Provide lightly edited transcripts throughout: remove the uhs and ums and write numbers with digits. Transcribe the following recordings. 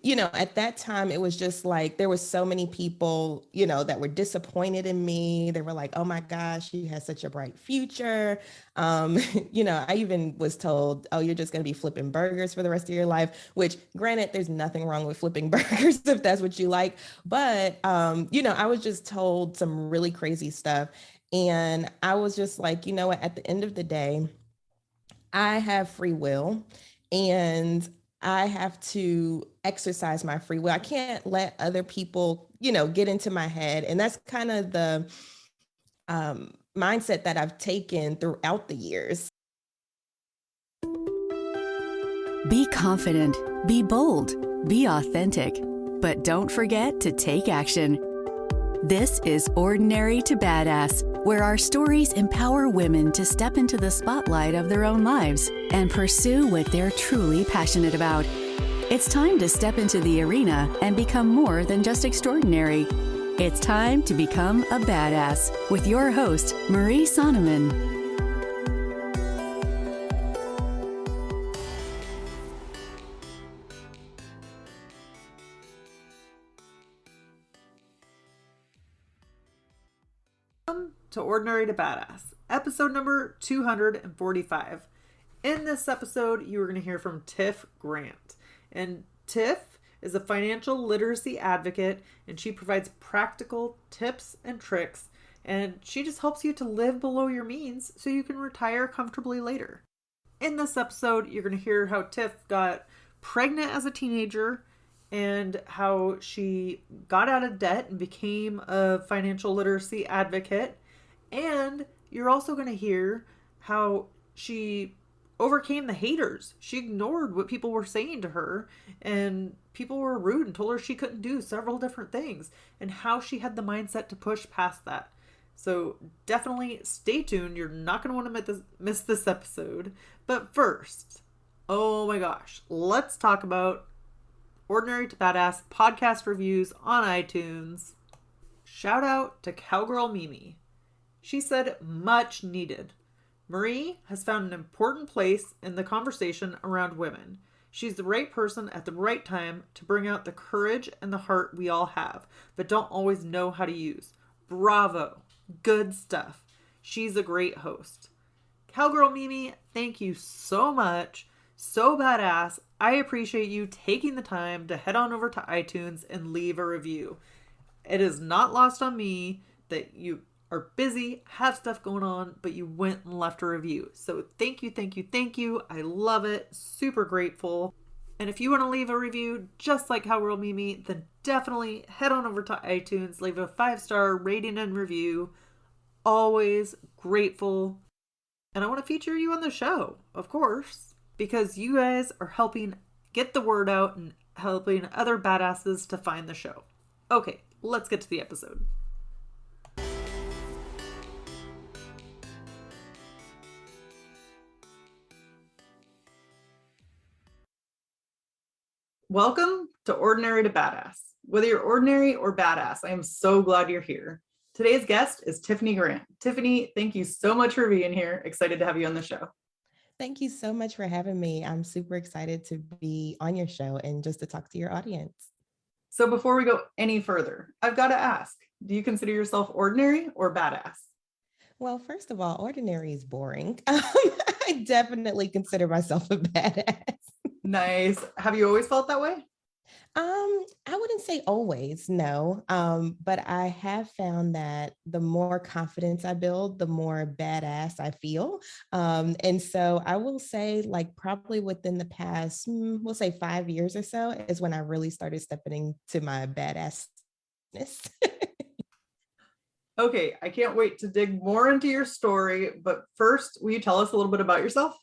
At that time, it was just like there were so many people, that were disappointed in me. They were like, oh my gosh, you had such a bright future. Um, I even was told, oh, you're just going to be flipping burgers for the rest of your life, which granted, there's nothing wrong with flipping burgers if that's what you like. But, I was just told some really crazy stuff. And I was just like, you know what, at the end of the day, I have free will and I have to exercise my free will. I can't let other people, get into my head. And that's kind of the mindset that I've taken throughout the years. Be confident, be bold, be authentic, but don't forget to take action. This is Ordinary to Badass, where our stories empower women to step into the spotlight of their own lives and pursue what they're truly passionate about. It's time to step into the arena and become more than just extraordinary. It's time to become a badass with your host, Marie Sonneman. Welcome to Ordinary to Badass, episode number 245. In this episode, you are going to hear from Tiff Grant. And Tiff is a financial literacy advocate, and she provides practical tips and tricks, and she just helps you to live below your means so you can retire comfortably later. In this episode, you're going to hear how Tiff got pregnant as a teenager and how she got out of debt and became a financial literacy advocate. And you're also going to hear how she overcame the haters. She ignored what people were saying to her, and people were rude and told her she couldn't do several different things, and how she had the mindset to push past that. So definitely stay tuned. You're not going to want to miss this episode. But first, oh my gosh, let's talk about Ordinary to Badass podcast reviews on iTunes. Shout out to Cowgirl Mimi. She said, much needed. Marie has found an important place in the conversation around women. She's the right person at the right time to bring out the courage and the heart we all have, but don't always know how to use. Bravo. Good stuff. She's a great host. Cowgirl Mimi, thank you so much. So badass. I appreciate you taking the time to head on over to iTunes and leave a review. It is not lost on me that you are busy, have stuff going on, but you went and left a review. So thank you, thank you, thank you. I love it. Super grateful. And if you want to leave a review just like Cowgirl Mimi, then definitely head on over to iTunes, leave a 5-star rating and review. Always grateful. And I want to feature you on the show, of course, because you guys are helping get the word out and helping other badasses to find the show. Okay, let's get to the episode. Welcome to Ordinary to Badass. Whether you're ordinary or badass, I am so glad you're here. Today's guest is Tiffany Grant. Tiffany, thank you so much for being here. Excited to have you on the show. Thank you so much for having me. I'm super excited to be on your show and just to talk to your audience. So before we go any further, I've got to ask, do you consider yourself ordinary or badass? Well, first of all, ordinary is boring. I definitely consider myself a badass. Nice. Have you always felt that way? I wouldn't say always, no. But I have found that the more confidence I build, the more badass I feel. And so I will say, like, probably within the past, we'll say 5 years or so, is when I really started stepping into my badassness. Okay, I can't wait to dig more into your story. But first, will you tell us a little bit about yourself?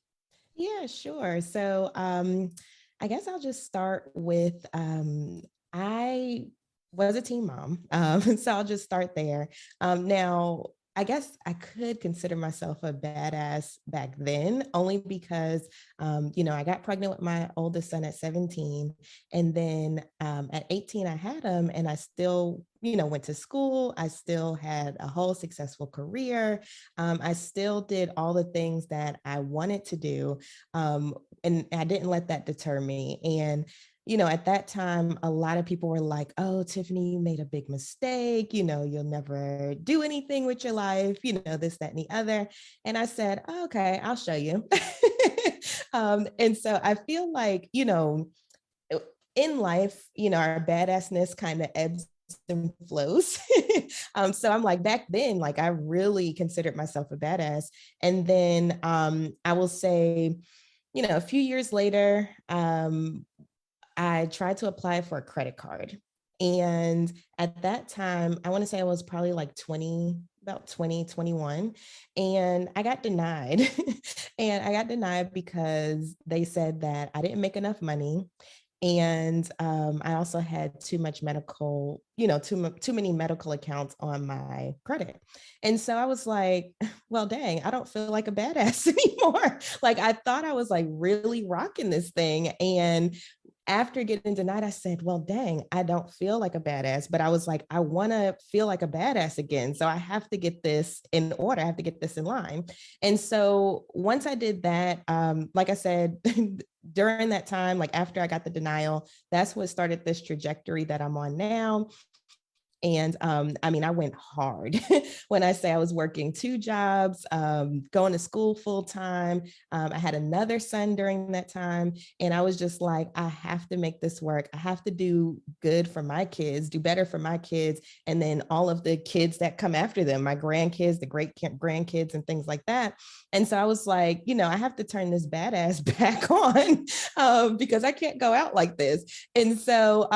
Yeah, sure. So I guess I'll just start with I was a teen mom. So I'll just start there. Now, I guess I could consider myself a badass back then, only because, I got pregnant with my oldest son at 17. And then at 18, I had him and I still, went to school. I still had a whole successful career. I still did all the things that I wanted to do. And I didn't let that deter me. And at that time, a lot of people were like, oh, Tiffany, you made a big mistake. You'll never do anything with your life, this, that, and the other. And I said, oh, okay, I'll show you. And so I feel like, in life, our badassness kind of ebbs and flows. So I'm like, back then, like I really considered myself a badass. And then I will say, a few years later, I tried to apply for a credit card. And at that time, I want to say I was probably like 20, about 20, 21, and I got denied. And I got denied because they said that I didn't make enough money. And I also had too much medical, too many medical accounts on my credit. And so I was like, well, dang, I don't feel like a badass anymore. Like I thought I was like really rocking this thing. And after getting denied, I said, well, dang, I don't feel like a badass, but I was like, I want to feel like a badass again. So I have to get this in order. I have to get this in line. And so once I did that, like I said, during that time, like after I got the denial, that's what started this trajectory that I'm on now. And I mean, I went hard when I say I was working 2 jobs, going to school full time. I had another son during that time. And I was just like, I have to make this work. I have to do good for my kids, do better for my kids. And then all of the kids that come after them, my grandkids, the great grandkids and things like that. And so I was like, I have to turn this badass back on because I can't go out like this. And so,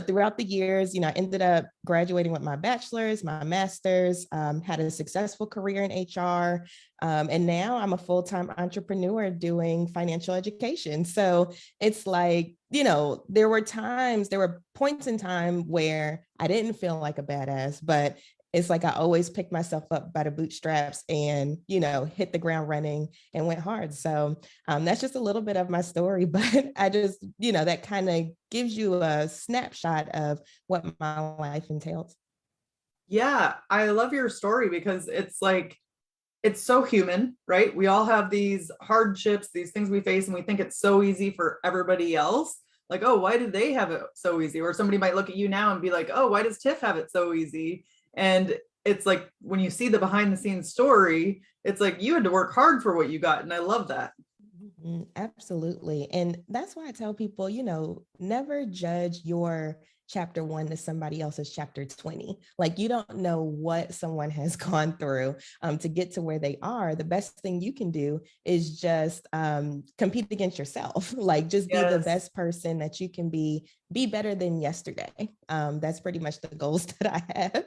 throughout the years, I ended up graduating with my bachelor's, my master's, had a successful career in HR. And now I'm a full-time entrepreneur doing financial education. So it's like, there were points in time where I didn't feel like a badass, but it's like I always picked myself up by the bootstraps and, hit the ground running and went hard. So that's just a little bit of my story, but I just, that kind of gives you a snapshot of what my life entails. Yeah, I love your story because it's like, it's so human, right? We all have these hardships, these things we face, and we think it's so easy for everybody else. Like, oh, why did they have it so easy? Or somebody might look at you now and be like, oh, why does Tiff have it so easy? And it's like when you see the behind the scenes story, it's like you had to work hard for what you got. And I love that. Absolutely. And that's why I tell people, never judge your chapter 1 to somebody else's chapter 20. Like you don't know what someone has gone through to get to where they are. The best thing you can do is just compete against yourself. Like just be the best person that you can be better than yesterday. That's pretty much the goals that I have.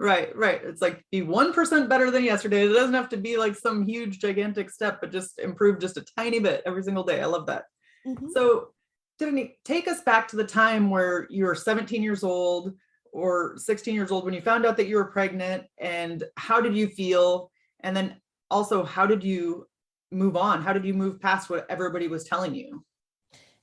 Right. It's like be 1% better than yesterday. It doesn't have to be like some huge, gigantic step, but just improve just a tiny bit every single day. I love that. Mm-hmm. So, Tiffany, take us back to the time where you were 17 years old or 16 years old when you found out that you were pregnant, and how did you feel? And then also, how did you move on? How did you move past what everybody was telling you?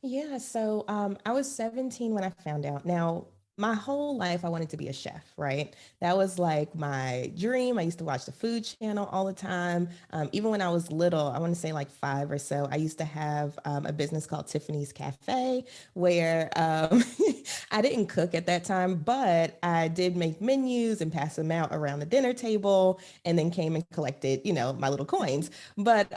Yeah, so I was 17 when I found out. Now, my whole life, I wanted to be a chef, right? That was like my dream. I used to watch the Food Channel all the time. Even when I was little, I want to say like 5 or so, I used to have a business called Tiffany's Cafe where I didn't cook at that time, but I did make menus and pass them out around the dinner table and then came and collected, my little coins. But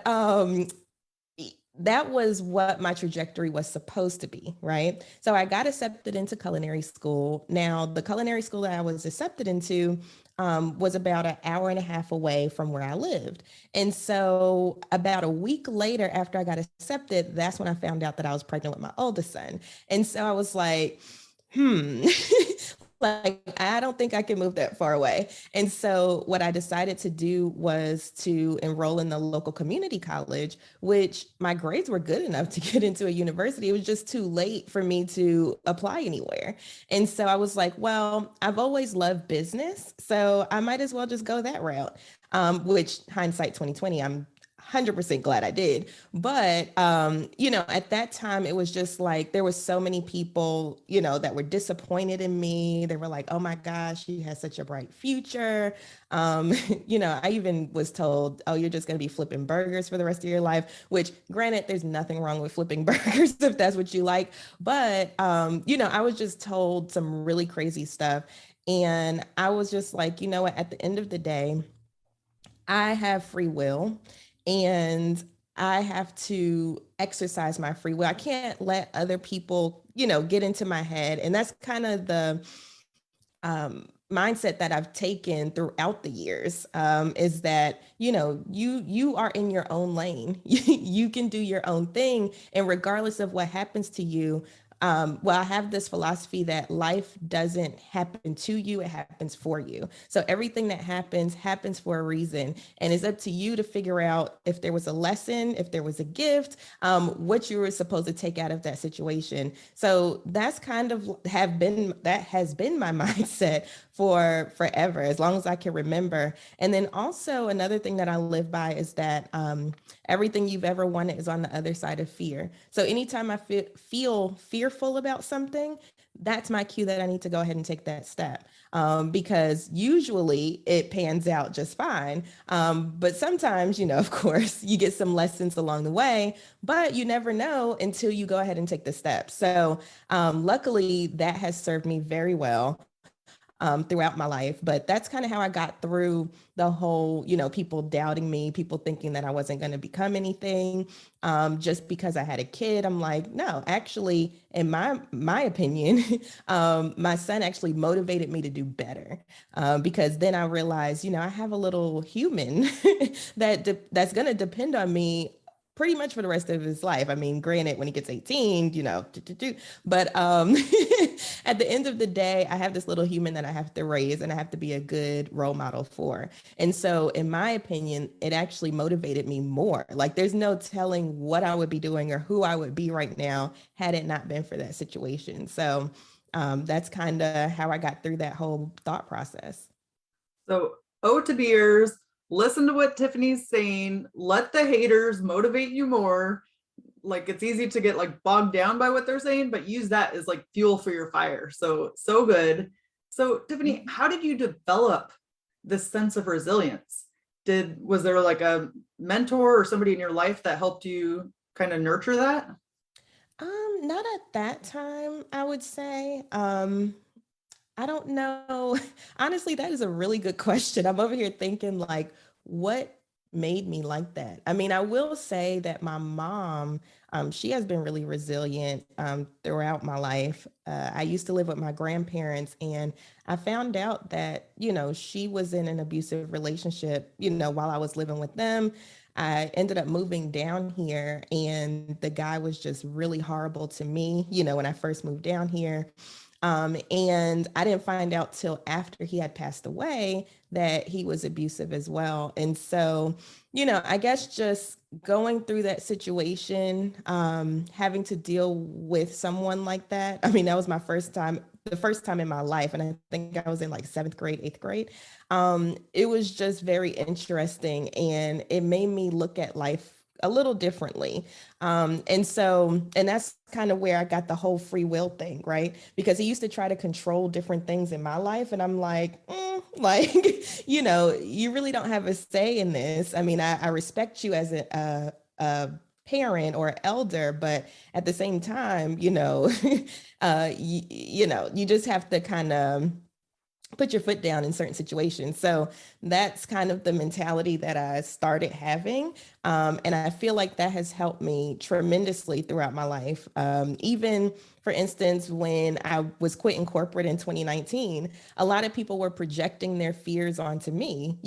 that was what my trajectory was supposed to be, right? So I got accepted into culinary school. Now, the culinary school that I was accepted into was about an hour and a half away from where I lived. And so about a week later, after I got accepted, that's when I found out that I was pregnant with my oldest son. And so I was like, like, I don't think I can move that far away. And so what I decided to do was to enroll in the local community college, which my grades were good enough to get into a university. It was just too late for me to apply anywhere. And so I was like, well, I've always loved business, so I might as well just go that route, which hindsight 2020, I'm 100% glad I did. But, at that time, it was just like there was so many people, that were disappointed in me. They were like, oh my gosh, you had such a bright future. Um, I even was told, oh, you're just going to be flipping burgers for the rest of your life, which granted, there's nothing wrong with flipping burgers if that's what you like. But, I was just told some really crazy stuff. And I was just like, you know what, at the end of the day, I have free will and I have to exercise my free will. I can't let other people, get into my head. And that's kind of the mindset that I've taken throughout the years, is that, you are in your own lane. You can do your own thing. And regardless of what happens to you, I have this philosophy that life doesn't happen to you, it happens for you. So everything that happens for a reason. And it's up to you to figure out if there was a lesson, if there was a gift, what you were supposed to take out of that situation. So that's kind of that has been my mindset for forever, as long as I can remember. And then also another thing that I live by is that everything you've ever wanted is on the other side of fear. So anytime I feel fearful about something, that's my cue that I need to go ahead and take that step, because usually it pans out just fine. But sometimes, of course, you get some lessons along the way, but you never know until you go ahead and take the step. So luckily, that has served me very well throughout my life. But that's kind of how I got through the whole, people doubting me, people thinking that I wasn't going to become anything, just because I had a kid. I'm like, no, actually, in my opinion, my son actually motivated me to do better, because then I realized, I have a little human that's going to depend on me pretty much for the rest of his life. I mean, granted, when he gets 18, but at the end of the day, I have this little human that I have to raise and I have to be a good role model for. And so, in my opinion, it actually motivated me more. Like, there's no telling what I would be doing or who I would be right now had it not been for that situation. So, that's kind of how I got through that whole thought process. So, O to Beers, listen to what Tiffany's saying, let the haters motivate you more. Like, it's easy to get like bogged down by what they're saying, but use that as like fuel for your fire. So good. So Tiffany, how did you develop this sense of resilience? Was there like a mentor or somebody in your life that helped you kind of nurture that? Not at that time, I would say. I don't know. Honestly, that is a really good question. I'm over here thinking like, what made me like that? I mean, I will say that my mom, she has been really resilient throughout my life. I used to live with my grandparents, and I found out that, she was in an abusive relationship, while I was living with them. I ended up moving down here, and the guy was just really horrible to me, when I first moved down here. And I didn't find out till after he had passed away that he was abusive as well. And so, I guess just going through that situation, having to deal with someone like that. I mean, that was the first time in my life. And I think I was in like 7th grade, 8th grade. It was just very interesting, and it made me look at life a little differently. And that's kind of where I got the whole free will thing, right? Because he used to try to control different things in my life. And I'm like, you really don't have a say in this. I mean, I respect you as a parent or elder, but at the same time, you just have to kind of put your foot down in certain situations. So that's kind of the mentality that I started having. And I feel like that has helped me tremendously throughout my life. Even, for instance, when I was quitting corporate in 2019, a lot of people were projecting their fears onto me,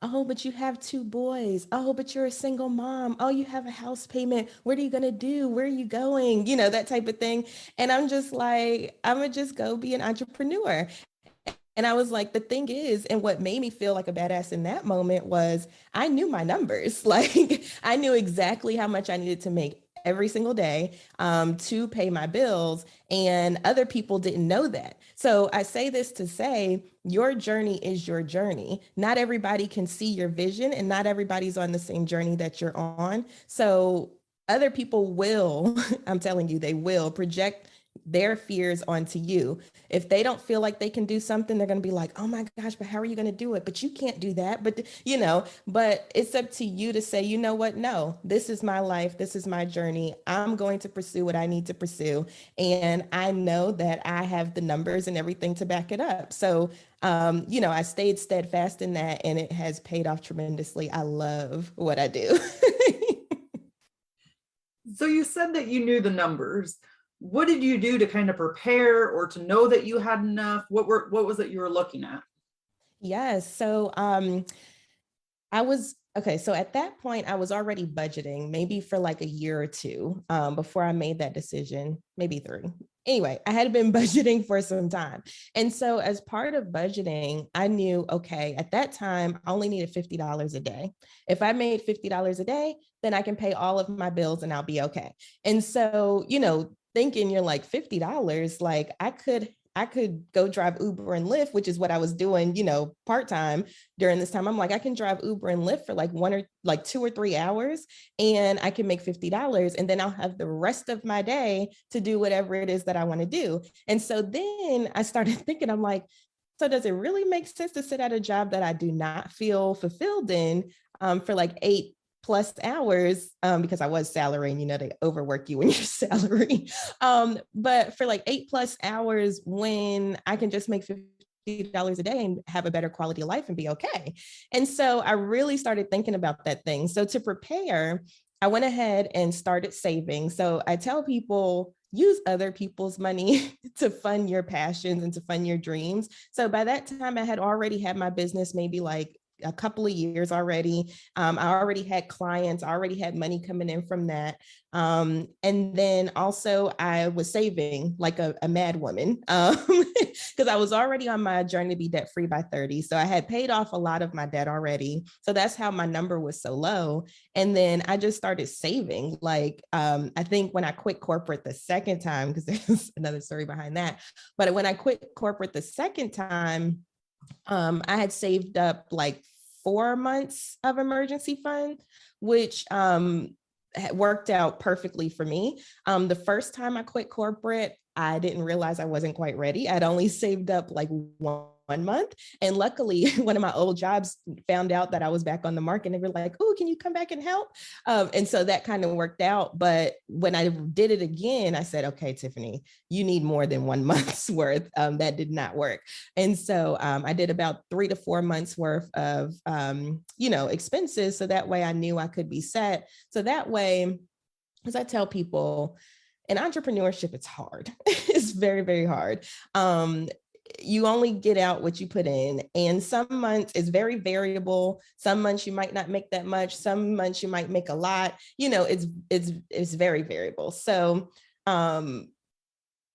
oh, but you have 2 boys. Oh, but you're a single mom. Oh, you have a house payment. What are you going to do? Where are you going? That type of thing. And I'm just like, I'm going to just go be an entrepreneur. And I was like, the thing is, and what made me feel like a badass in that moment was I knew my numbers. Like, I knew exactly how much I needed to make every single day to pay my bills. And other people didn't know that. So I say this to say, your journey is your journey. Not everybody can see your vision, and not everybody's on the same journey that you're on. So other people will, I'm telling you, they will project their fears onto you. If they don't feel like they can do something, they're going to be like, oh my gosh, but how are you going to do it? But you can't do that. But, but it's up to you to say, you know what? No, this is my life. This is my journey. I'm going to pursue what I need to pursue. And I know that I have the numbers and everything to back it up. So, I stayed steadfast in that, and it has paid off tremendously. I love what I do. So you said that you knew the numbers. What did you do to kind of prepare or to know that you had enough? What was it you were looking at? Yes. So so at that point, I was already budgeting maybe for like a year or two before I made that decision, maybe 3. Anyway, I had been budgeting for some time. And so as part of budgeting, I knew, okay, at that time, I only needed $50 a day. If I made $50 a day, then I can pay all of my bills and I'll be okay. And so, thinking you're like $50, like I could go drive Uber and Lyft, which is what I was doing, part-time during this time. I'm like, I can drive Uber and Lyft for like 2 or 3 hours, and I can make $50, and then I'll have the rest of my day to do whatever it is that I want to do. And so then I started thinking, I'm like, so does it really make sense to sit at a job that I do not feel fulfilled in for like 8+ hours, because I was salary, and they overwork you when you're salary. But for like 8+ hours, when I can just make $50 a day and have a better quality of life and be okay. And so I really started thinking about that thing. So to prepare, I went ahead and started saving. So I tell people, use other people's money to fund your passions and to fund your dreams. So by that time, I had already had my business maybe like a couple of years already. I already had clients, I already had money coming in from that. And then also I was saving like a mad woman because I was already on my journey to be debt free by 30. So I had paid off a lot of my debt already. So that's how my number was so low. And then I just started saving. Like, I think when I quit corporate the second time, because there's another story behind that, but when I quit corporate the second time, I had saved up like 4 months of emergency fund, which worked out perfectly for me. The first time I quit corporate, I didn't realize I wasn't quite ready. I'd only saved up like 1 month. And luckily, one of my old jobs found out that I was back on the market, and they were like, oh, can you come back and help? And so that kind of worked out. But when I did it again, I said, okay, Tiffany, you need more than 1 month's worth. That did not work. And so I did about 3 to 4 months worth of, expenses. So that way I knew I could be set. So that way, as I tell people, in entrepreneurship, it's hard. It's very, very hard. You only get out what you put in. And some months it's very variable. Some months you might not make that much. Some months you might make a lot. It's very variable. So in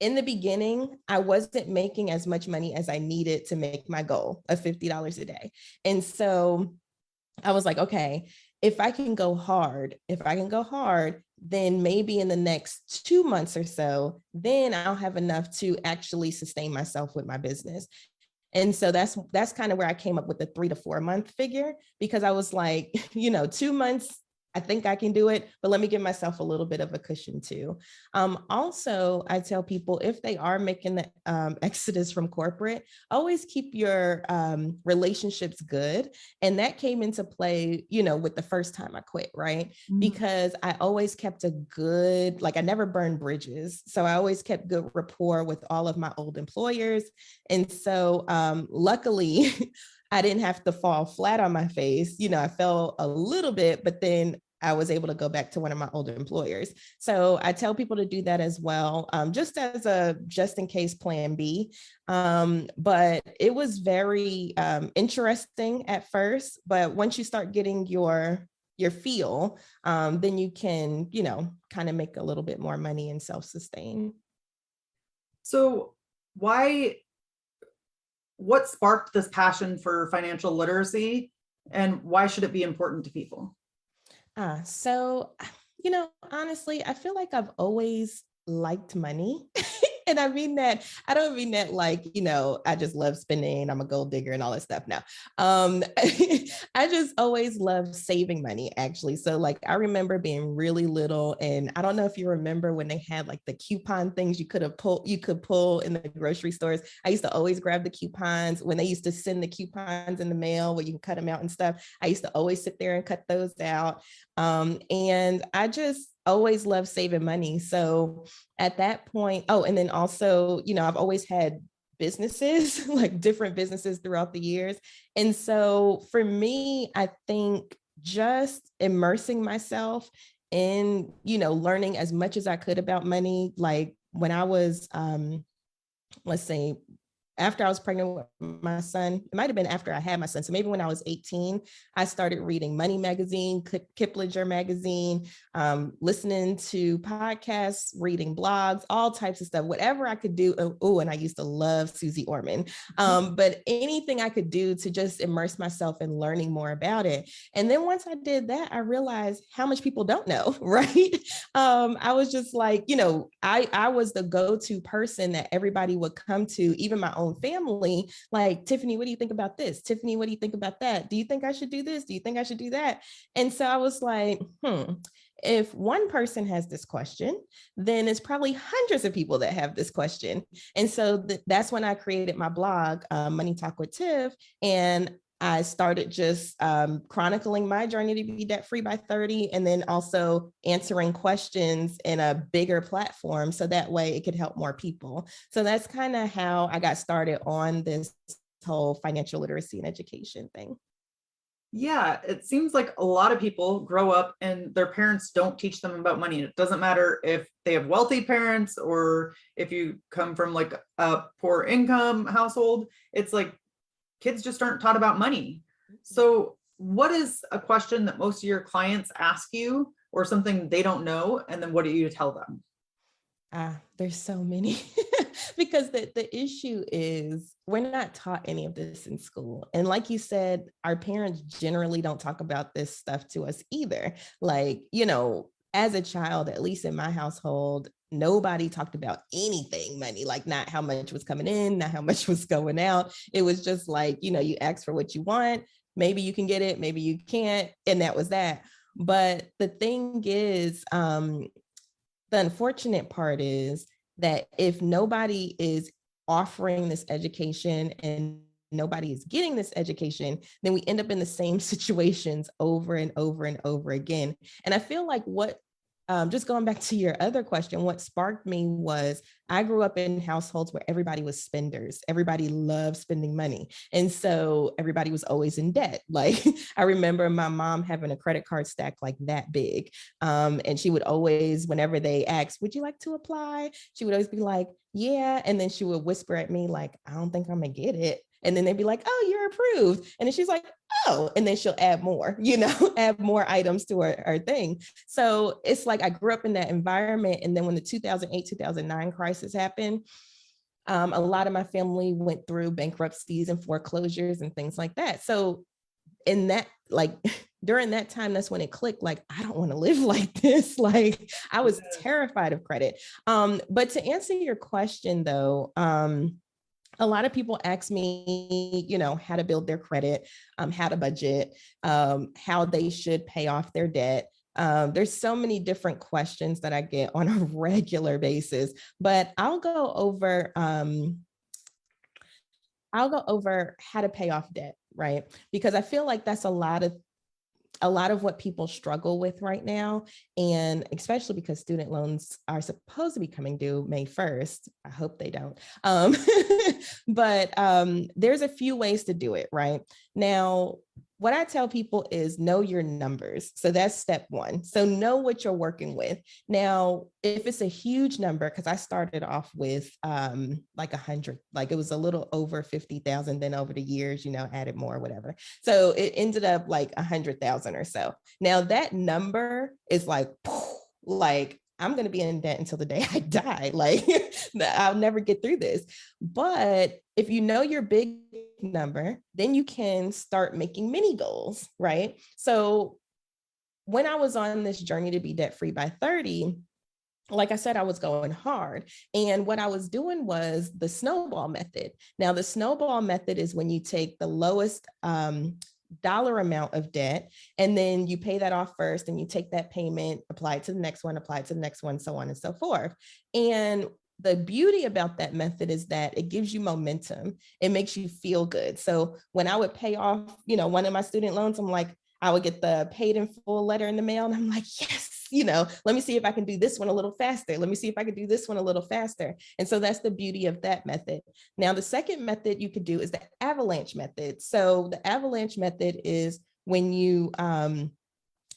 the beginning, I wasn't making as much money as I needed to make my goal of $50 a day. And so I was like, okay, if I can go hard, then maybe in the next 2 months or so, then I'll have enough to actually sustain myself with my business. And so that's kind of where I came up with the 3 to 4 month figure, because I was like, 2 months, I think I can do it, but let me give myself a little bit of a cushion too. Also, I tell people, if they are making the exodus from corporate, always keep your relationships good. And that came into play, with the first time I quit, right? Mm-hmm. Because I always kept a good, I never burned bridges. So I always kept good rapport with all of my old employers. And so luckily, I didn't have to fall flat on my face. I fell a little bit, but then I was able to go back to one of my older employers. So I tell people to do that as well, just as a just in case plan B. But it was very interesting at first. But once you start getting your feel, then you can, kind of make a little bit more money and self-sustain. So what sparked this passion for financial literacy, and why should it be important to people? So Honestly, I feel like I've always liked money. And I don't mean that like, I just love spending, I'm a gold digger and all that stuff. No. I just always love saving money, actually. So like, I remember being really little, and I don't know if you remember when they had like the coupon things you could pull in the grocery stores. I used to always grab the coupons when they used to send the coupons in the mail where you can cut them out and stuff. I used to always sit there and cut those out. And I just always loved saving money. So at that point, and then also, I've always had businesses, like different businesses throughout the years. And so for me, I think just immersing myself in, learning as much as I could about money. Like when I was, let's say, after I was pregnant with my son, it might've been after I had my son. So maybe when I was 18, I started reading Money Magazine, Kiplinger Magazine, listening to podcasts, reading blogs, all types of stuff, whatever I could do. Oh, and I used to love Susie Orman. But anything I could do to just immerse myself in learning more about it. And then once I did that, I realized how much people don't know, right? I was just like, I was the go-to person that everybody would come to, even my own family, like, Tiffany, what do you think about this? Tiffany, what do you think about that? Do you think I should do this? Do you think I should do that? And so I was like, if one person has this question, then it's probably hundreds of people that have this question. And so that's when I created my blog, Money Talk with Tiff. And I started just chronicling my journey to be debt free by 30, and then also answering questions in a bigger platform. So that way it could help more people. So that's kind of how I got started on this whole financial literacy and education thing. Yeah, it seems like a lot of people grow up and their parents don't teach them about money. It doesn't matter if they have wealthy parents or if you come from like a poor income household. It's like kids just aren't taught about money. So what is a question that most of your clients ask you, or something they don't know? And then what do you tell them? There's so many. Because the issue is we're not taught any of this in school. And like you said, our parents generally don't talk about this stuff to us either. Like, as a child, at least in my household, nobody talked about anything money, like not how much was coming in, not how much was going out. It was just like, you ask for what you want. Maybe you can get it, maybe you can't. And that was that. But the thing is, the unfortunate part is that if nobody is offering this education and nobody is getting this education, then we end up in the same situations over and over and over again. And I feel like just going back to your other question, what sparked me was I grew up in households where everybody was spenders. Everybody loved spending money. And so everybody was always in debt. Like I remember my mom having a credit card stack like that big. And she would always, whenever they asked, would you like to apply? She would always be like, yeah. And then she would whisper at me like, I don't think I'm gonna get it. And then they'd be like, oh, you're approved. And then she's like, oh, and then she'll add more, add more items to her thing. So it's like I grew up in that environment. And then when the 2008, 2009 crisis happened, a lot of my family went through bankruptcies and foreclosures and things like that. So in that, like during that time, that's when it clicked, like, I don't want to live like this. Like I was terrified of credit. But to answer your question though, a lot of people ask me, how to build their credit, how to budget, how they should pay off their debt. There's so many different questions that I get on a regular basis, but I'll go over how to pay off debt, right? Because I feel like that's a lot of what people struggle with right now. And especially because student loans are supposed to be coming due May 1st. I hope they don't. But there's a few ways to do it, right? Now, what I tell people is know your numbers. So that's step one. So know what you're working with. Now, if it's a huge number, because I started off with like 100, like it was a little over 50,000, then over the years, added more, whatever. So it ended up like 100,000 or so. Now that number is like I'm going to be in debt until the day I die. Like I'll never get through this. But if you know your big number, then you can start making mini goals, right? So when I was on this journey to be debt free by 30, like I said, I was going hard. And what I was doing was the snowball method. Now, the snowball method is when you take the lowest dollar amount of debt, and then you pay that off first, and you take that payment, apply it to the next one, apply it to the next one, so on and so forth. And the beauty about that method is that it gives you momentum. It makes you feel good. So when I would pay off, one of my student loans, I'm like, I would get the paid in full letter in the mail, and I'm like, yes, let me see if I can do this one a little faster. Let me see if I can do this one a little faster. And so that's the beauty of that method. Now, the second method you could do is the avalanche method. So the avalanche method is when you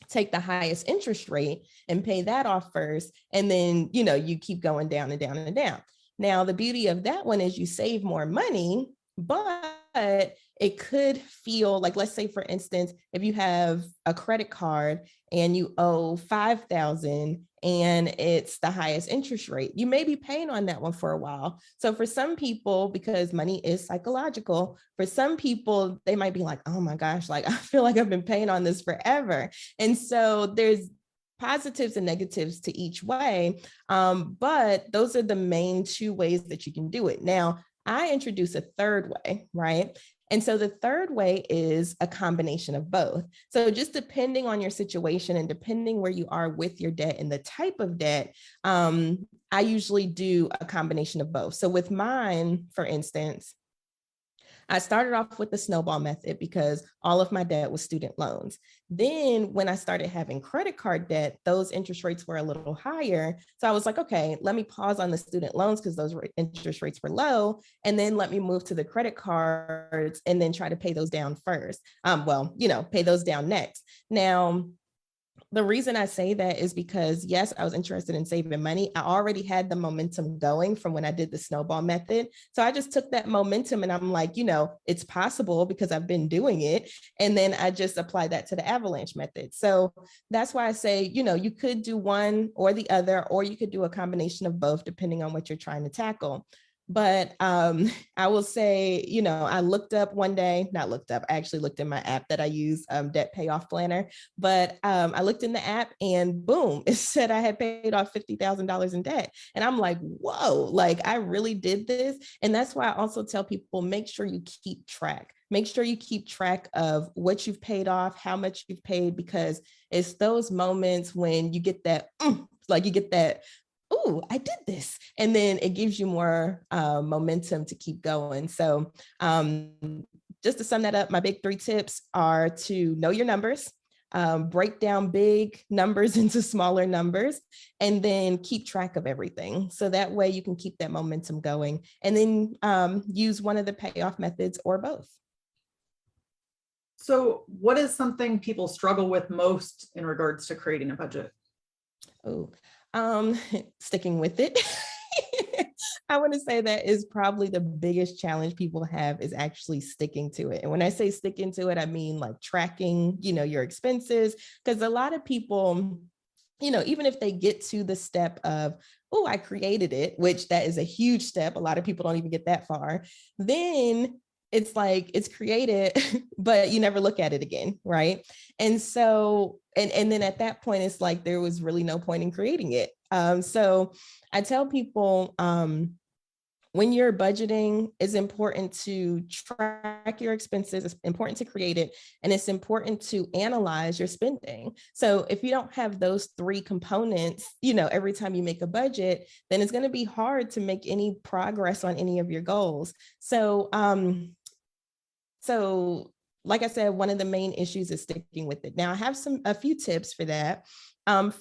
take the highest interest rate and pay that off first, and then, you keep going down and down and down. Now, the beauty of that one is you save more money, but it could feel like, let's say, for instance, if you have a credit card and you owe $5,000 and it's the highest interest rate, you may be paying on that one for a while. So for some people, because money is psychological, for some people, they might be like, oh my gosh, like I feel like I've been paying on this forever. And so there's positives and negatives to each way. But those are the main two ways that you can do it. Now, I introduce a third way, right? And so the third way is a combination of both. So just depending on your situation and depending where you are with your debt and the type of debt, I usually do a combination of both. So with mine, for instance, I started off with the snowball method because all of my debt was student loans. Then when I started having credit card debt, those interest rates were a little higher. So I was like, okay, let me pause on the student loans because those interest rates were low. And then let me move to the credit cards and then try to pay those down first. Pay those down next. Now, the reason I say that is because, yes, I was interested in saving money. I already had the momentum going from when I did the snowball method. So I just took that momentum and I'm like, it's possible because I've been doing it. And then I just applied that to the avalanche method. So that's why I say, you could do one or the other, or you could do a combination of both, depending on what you're trying to tackle. But I will say, I actually looked in my app that I use, Debt Payoff Planner, but I looked in the app and boom, it said I had paid off $50,000 in debt. And I'm like, whoa, like I really did this. And that's why I also tell people, make sure you keep track. Make sure you keep track of what you've paid off, how much you've paid, because it's those moments when you get that, oh, I did this. And then it gives you more momentum to keep going. So just to sum that up, my big 3 tips are to know your numbers, break down big numbers into smaller numbers, and then keep track of everything. So that way you can keep that momentum going, and then use one of the payoff methods or both. So what is something people struggle with most in regards to creating a budget? Sticking with it. I want to say that is probably the biggest challenge people have, is actually sticking to it. And when I say sticking to it, I mean like tracking, your expenses, because a lot of people, even if they get to the step of, oh, I created it, which that is a huge step. A lot of people don't even get that far. Then it's like it's created, but you never look at it again, right? And so, and then at that point, it's like there was really no point in creating it. So I tell people, when you're budgeting, it's important to track your expenses. It's important to create it, and it's important to analyze your spending. So if you don't have those 3 components, every time you make a budget, then it's going to be hard to make any progress on any of your goals. So, like I said, one of the main issues is sticking with it. Now, I have a few tips for that.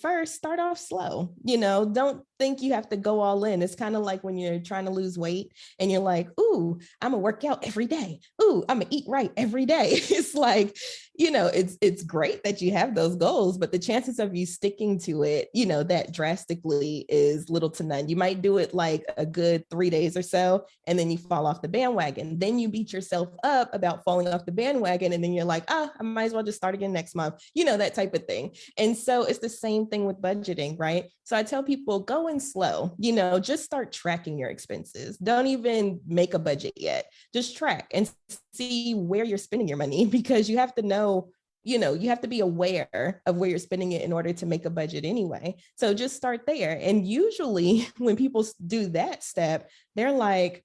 First, start off slow. Don't think you have to go all in. It's kind of like when you're trying to lose weight and you're like, ooh, I'm gonna work out every day. Ooh, I'm gonna eat right every day. It's like, it's great that you have those goals, but the chances of you sticking to it, that drastically is little to none. You might do it like a good 3 days or so, and then you fall off the bandwagon. Then you beat yourself up about falling off the bandwagon. And then you're like, I might as well just start again next month, that type of thing. And so it's the same thing with budgeting, right? So I tell people, go in slow, just start tracking your expenses. Don't even make a budget yet. Just track and see where you're spending your money, because you have to know you have to be aware of where you're spending it in order to make a budget anyway. So just start there. And usually when people do that step, they're like,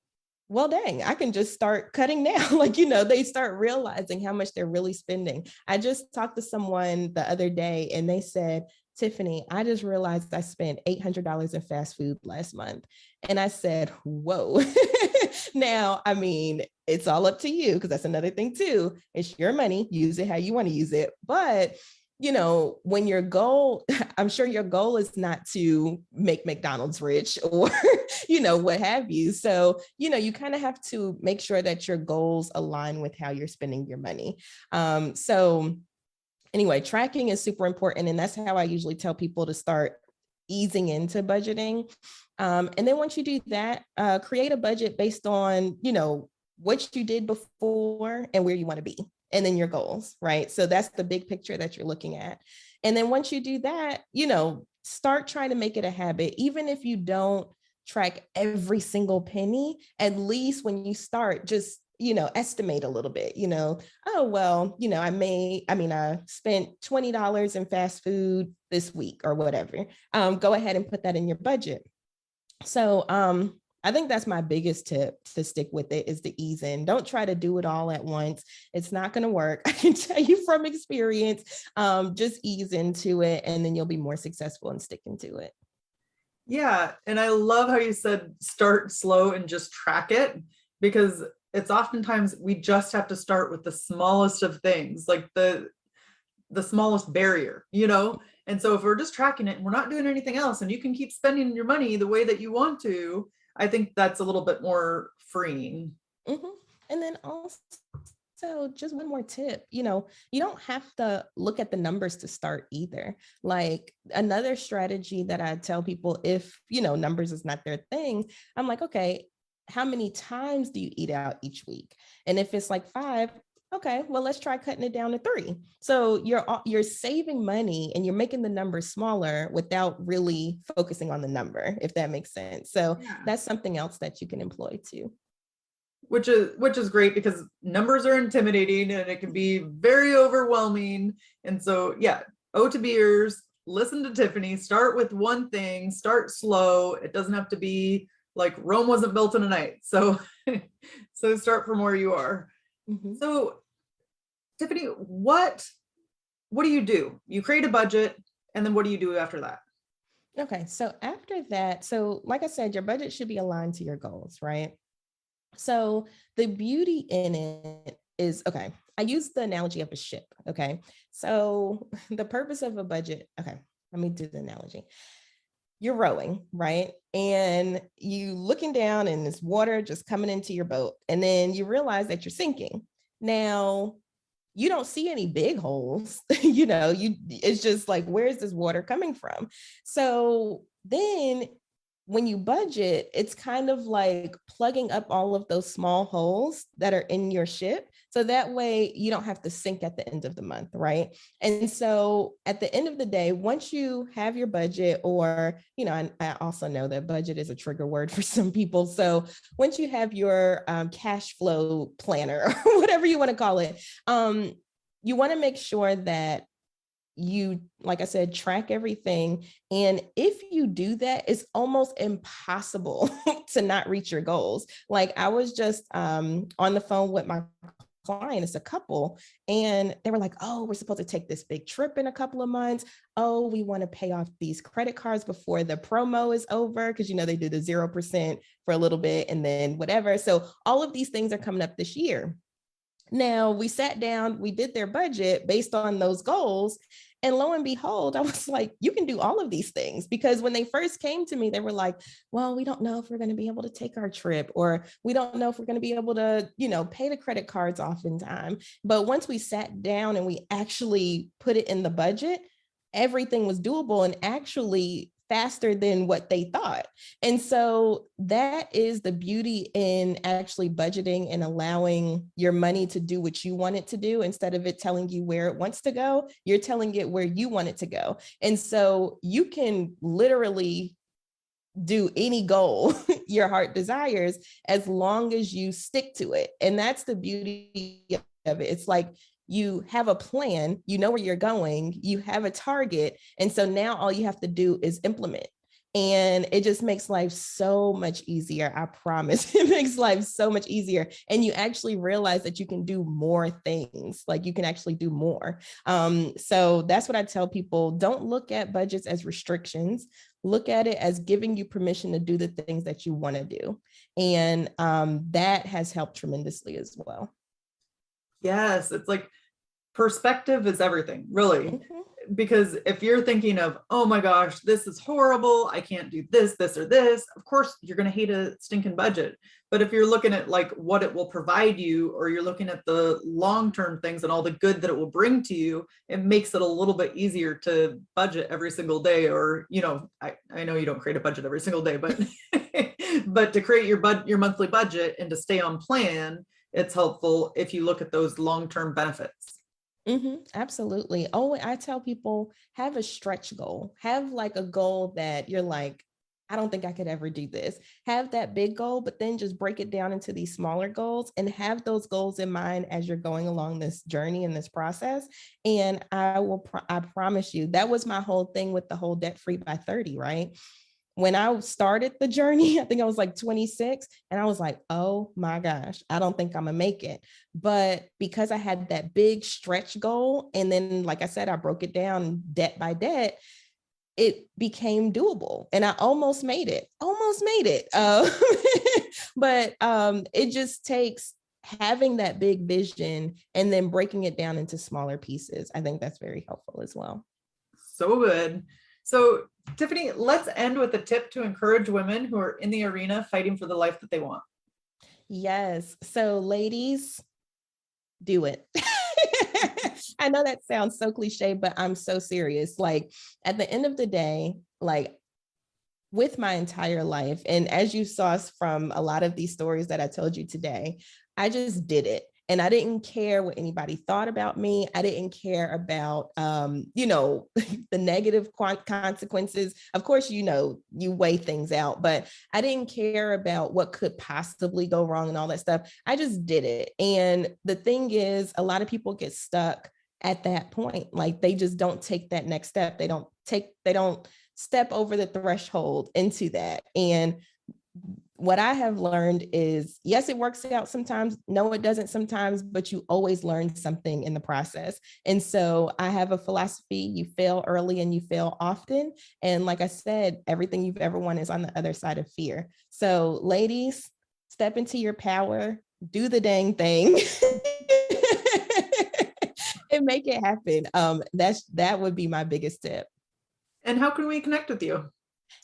well, dang, I can just start cutting now. Like, they start realizing how much they're really spending. I just talked to someone the other day and they said, Tiffany, I just realized I spent $800 in fast food last month. And I said, whoa. Now, I mean, it's all up to you, because that's another thing too. It's your money, use it how you want to use it. But when your goal, I'm sure your goal is not to make McDonald's rich or, what have you. So, you kind of have to make sure that your goals align with how you're spending your money. So anyway, tracking is super important. And that's how I usually tell people to start easing into budgeting. And then once you do that, create a budget based on, what you did before and where you want to be, and then your goals, right? So that's the big picture that you're looking at. And then once you do that, start trying to make it a habit. Even if you don't track every single penny, at least when you start, just estimate a little bit, oh, well, I spent $20 in fast food this week or whatever. Go ahead and put that in your budget. So I think that's my biggest tip to stick with it, is to ease in. Don't try to do it all at once. It's not going to work. I can tell you from experience. Just ease into it, and then you'll be more successful in sticking to it. Yeah. And I love how you said start slow and just track it, because it's oftentimes we just have to start with the smallest of things, like the smallest barrier, And so if we're just tracking it and we're not doing anything else, and you can keep spending your money the way that you want to, I think that's a little bit more freeing. Mm-hmm. And then also, just one more tip, you don't have to look at the numbers to start either. Like, another strategy that I tell people, if, numbers is not their thing, I'm like, okay, how many times do you eat out each week? And if it's like 5, okay, well, let's try cutting it down to 3. So you're saving money and you're making the number smaller without really focusing on the number, if that makes sense. So that's something else that you can employ too. Which is great, because numbers are intimidating and it can be very overwhelming. And so, O to B'ers, listen to Tiffany, start with one thing, start slow. It doesn't have to be like Rome wasn't built in a night. So, so start from where you are. Mm-hmm. So Tiffany, what do you do? You create a budget, and then what do you do after that? Okay. So after that, so like I said, your budget should be aligned to your goals, right? So the beauty in it is, okay, I use the analogy of a ship. Okay. So the purpose of a budget, okay, let me do the analogy. You're rowing, right? And you looking down and there's water just coming into your boat. And then you realize that you're sinking. Now, you don't see any big holes, it's just like, where's this water coming from? So then when you budget, it's kind of like plugging up all of those small holes that are in your ship. So that way you don't have to sink at the end of the month, right? And so at the end of the day, once you have your budget, or, I also know that budget is a trigger word for some people. So once you have your cash flow planner, or whatever you want to call it, you want to make sure that you, like I said, track everything. And if you do that, it's almost impossible to not reach your goals. Like, I was just on the phone with my client, it's a couple, and they were like, oh, we're supposed to take this big trip in a couple of months. Oh, we want to pay off these credit cards before the promo is over, because they do the 0% for a little bit and then whatever. So all of these things are coming up this year. Now, we sat down, we did their budget based on those goals. And lo and behold, I was like, you can do all of these things. Because when they first came to me, they were like, well, we don't know if we're going to be able to take our trip, or we don't know if we're going to be able to, pay the credit cards off in time. But once we sat down and we actually put it in the budget, everything was doable and actually faster than what they thought. And so that is the beauty in actually budgeting and allowing your money to do what you want it to do. Instead of it telling you where it wants to go, you're telling it where you want it to go. And so you can literally do any goal your heart desires, as long as you stick to it. And that's the beauty of it. It's like, you have a plan, you know where you're going, you have a target. And so now all you have to do is implement. And it just makes life so much easier. I promise. It makes life so much easier. And you actually realize that you can do more things. Like you can actually do more. So that's what I tell people. Don't look at budgets as restrictions. Look at it as giving you permission to do the things that you want to do. And that has helped tremendously as well. Yes, it's like perspective is everything, really. Mm-hmm. Because if you're thinking of, oh my gosh, this is horrible, I can't do this, this, or this, of course, you're going to hate a stinking budget. But if you're looking at like what it will provide you, or you're looking at the long-term things and all the good that it will bring to you, it makes it a little bit easier to budget every single day. Or, you know, I know you don't create a budget every single day, but but to create your monthly budget and to stay on plan, it's helpful if you look at those long-term benefits. Mm-hmm, absolutely. Oh, I tell people, have a stretch goal. Have like a goal that you're like, I don't think I could ever do this. Have that big goal, but then just break it down into these smaller goals and have those goals in mind as you're going along this journey and this process. And I promise you, that was my whole thing with the whole debt free by 30, right? When I started the journey, I think I was like 26, and I was like, oh my gosh, I don't think I'm gonna make it. But because I had that big stretch goal, and then, like I said, I broke it down debt by debt, it became doable, and I almost made it. But it just takes having that big vision and then breaking it down into smaller pieces. I think that's very helpful as well. So good. So, Tiffany, let's end with a tip to encourage women who are in the arena fighting for the life that they want. Yes. So, ladies, do it. I know that sounds so cliche, but I'm so serious. Like, at the end of the day, like, with my entire life, and as you saw from a lot of these stories that I told you today, I just did it. And I didn't care what anybody thought about me. I didn't care about, the negative consequences. Of course, you weigh things out, but I didn't care about what could possibly go wrong and all that stuff. I just did it. And the thing is, a lot of people get stuck at that point. Like they just don't take that next step. They don't step over the threshold into that. And what I have learned is, yes, it works out sometimes. No, it doesn't sometimes, but you always learn something in the process. And so I have a philosophy: you fail early and you fail often. And like I said, everything you've ever wanted is on the other side of fear. So ladies, step into your power, do the dang thing and make it happen. That would be my biggest tip. And how can we connect with you?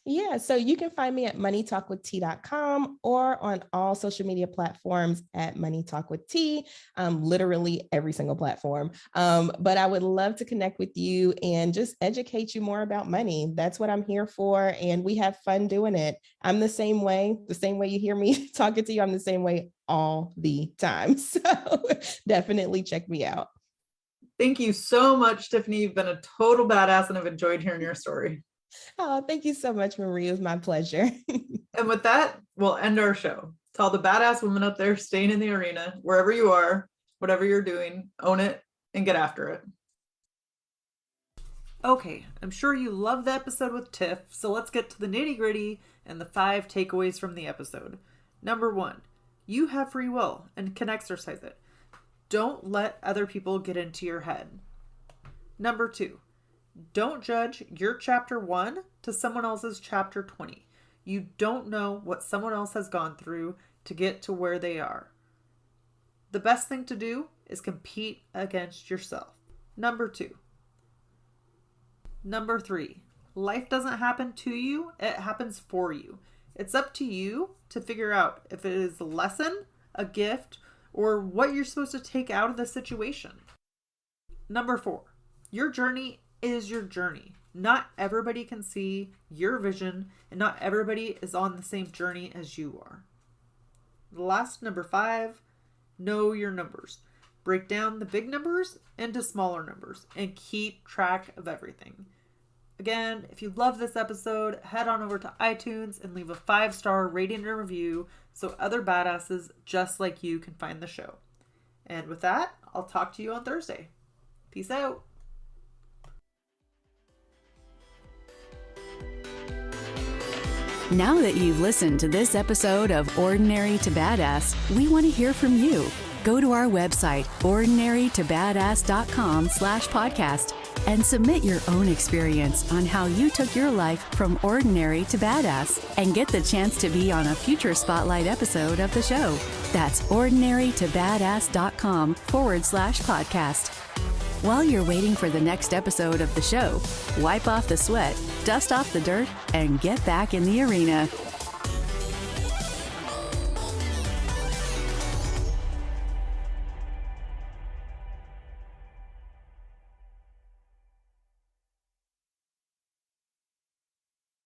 Yeah, so you can find me at moneytalkwitht.com or on all social media platforms at Money Talk with T, literally every single platform. But I would love to connect with you and just educate you more about money. That's what I'm here for. And we have fun doing it. I'm the same way you hear me talking to you, I'm the same way all the time. So definitely check me out. Thank you so much, Tiffany. You've been a total badass and I've enjoyed hearing your story. Oh, thank you so much, Marie. It was my pleasure. And with that, we'll end our show. To all the badass women up there staying in the arena, wherever you are, whatever you're doing, own it and get after it. Okay, I'm sure you loved the episode with Tiff, so let's get to the nitty gritty and the 5 takeaways from the episode. Number 1, you have free will and can exercise it. Don't let other people get into your head. Number 2, don't judge your chapter 1 to someone else's chapter 20. You don't know what someone else has gone through to get to where they are. The best thing to do is compete against yourself. Number 2. Number 3, life doesn't happen to you, it happens for you. It's up to you to figure out if it is a lesson, a gift, or what you're supposed to take out of the situation. Number 4, your journey is your journey. Not everybody can see your vision, and not everybody is on the same journey as you are. Last, number 5, know your numbers. Break down the big numbers into smaller numbers and keep track of everything. Again, if you love this episode, head on over to iTunes and leave a 5-star rating and review so other badasses just like you can find the show. And with that, I'll talk to you on Thursday. Peace out. Now that you've listened to this episode of Ordinary to Badass, we want to hear from you. Go to our website, ordinarytobadass.com/podcast, and submit your own experience on how you took your life from ordinary to badass and get the chance to be on a future Spotlight episode of the show. That's ordinarytobadass.com/podcast. While you're waiting for the next episode of the show, wipe off the sweat, dust off the dirt, and get back in the arena.